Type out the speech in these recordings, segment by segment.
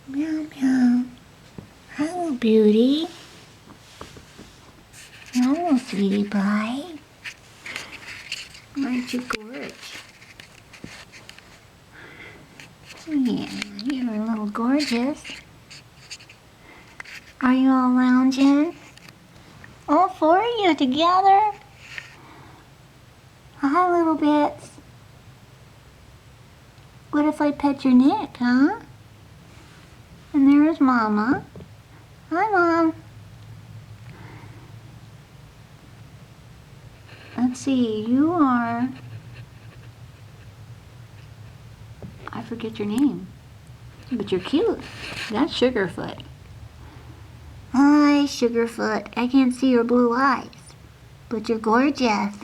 Meow meow. Hello, beauty. Hello, sweetie pie. Aren't you gorgeous? Yeah, you're a little gorgeous. Are you all lounging? All four of you together? Hi, little bits. What if I pet your neck, huh? And there's Mama. Hi, Mom. Let's see, you are... I forget your name. But you're cute. That's Sugarfoot. Hi, Sugarfoot. I can't see your blue eyes. But you're gorgeous.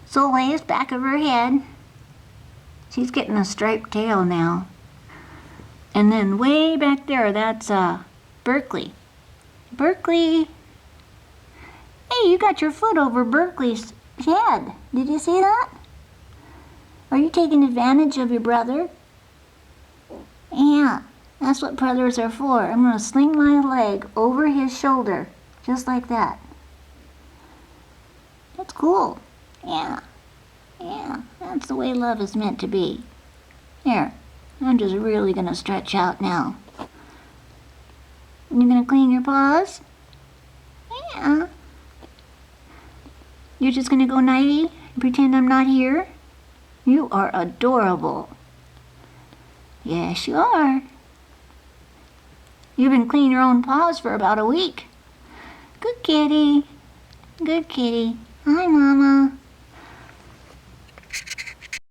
Soleil's back of her head. She's getting a striped tail now. And then way back there, that's Berkeley. Berkeley. Hey, you got your foot over Berkeley's head. Did you see that? Are you taking advantage of your brother? Yeah, that's what brothers are for. I'm going to sling my leg over his shoulder, just like that. That's cool. Yeah, that's the way love is meant to be. Here, I'm just really going to stretch out now. You going to clean your paws? Yeah. You're just going to go nighty and pretend I'm not here? You are adorable. Yes, you are. You've been cleaning your own paws for about a week. Good kitty. Good kitty. Hi, Mama.